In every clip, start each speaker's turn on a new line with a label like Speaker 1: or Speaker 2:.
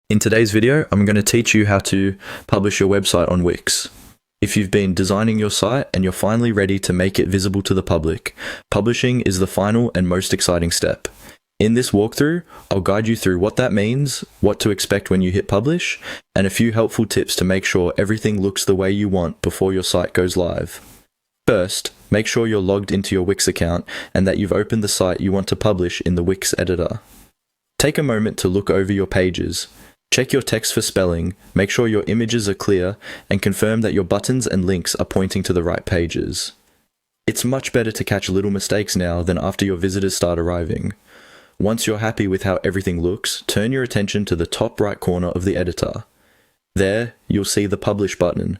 Speaker 1: In today's video, I'm going to teach you how to publish your website on Wix. If you've been designing your site and you're finally ready to make it visible to the public, publishing is the final and most exciting step. In this walkthrough, I'll guide you through what that means, what to expect when you hit publish, and a few helpful tips to make sure everything looks the way you want before your site goes live. First, make sure you're logged into your Wix account and that you've opened the site you want to publish in the Wix editor. Take a moment to look over your pages. Check your text for spelling, make sure your images are clear, and confirm that your buttons and links are pointing to the right pages. It's much better to catch little mistakes now than after your visitors start arriving. Once you're happy with how everything looks, turn your attention to the top right corner of the editor. There, you'll see the Publish button.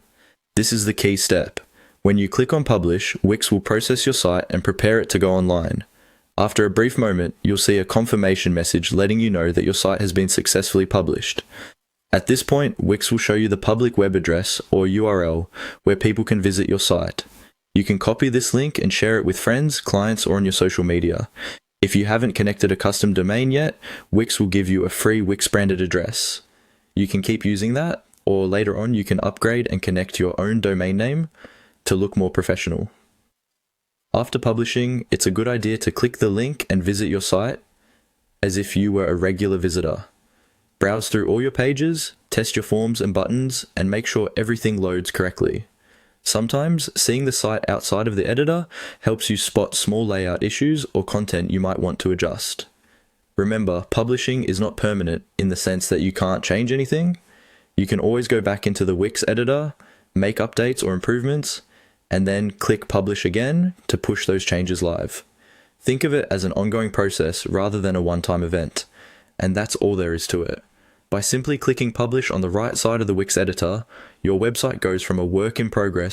Speaker 1: This is the key step. When you click on Publish, Wix will process your site and prepare it to go online. After a brief moment, you'll see a confirmation message letting you know that your site has been successfully published. At this point, Wix will show you the public web address, or URL, where people can visit your site. You can copy this link and share it with friends, clients, or on your social media. If you haven't connected a custom domain yet, Wix will give you a free Wix-branded address. You can keep using that, or later on you can upgrade and connect your own domain name to look more professional. After publishing, it's a good idea to click the link and visit your site as if you were a regular visitor. Browse through all your pages, test your forms and buttons, and make sure everything loads correctly. Sometimes, seeing the site outside of the editor helps you spot small layout issues or content you might want to adjust. Remember, publishing is not permanent in the sense that you can't change anything. You can always go back into the Wix editor, make updates or improvements, and then click Publish again to push those changes live. Think of it as an ongoing process rather than a one-time event, and that's all there is to it. By simply clicking Publish on the right side of the Wix editor, your website goes from a work in progress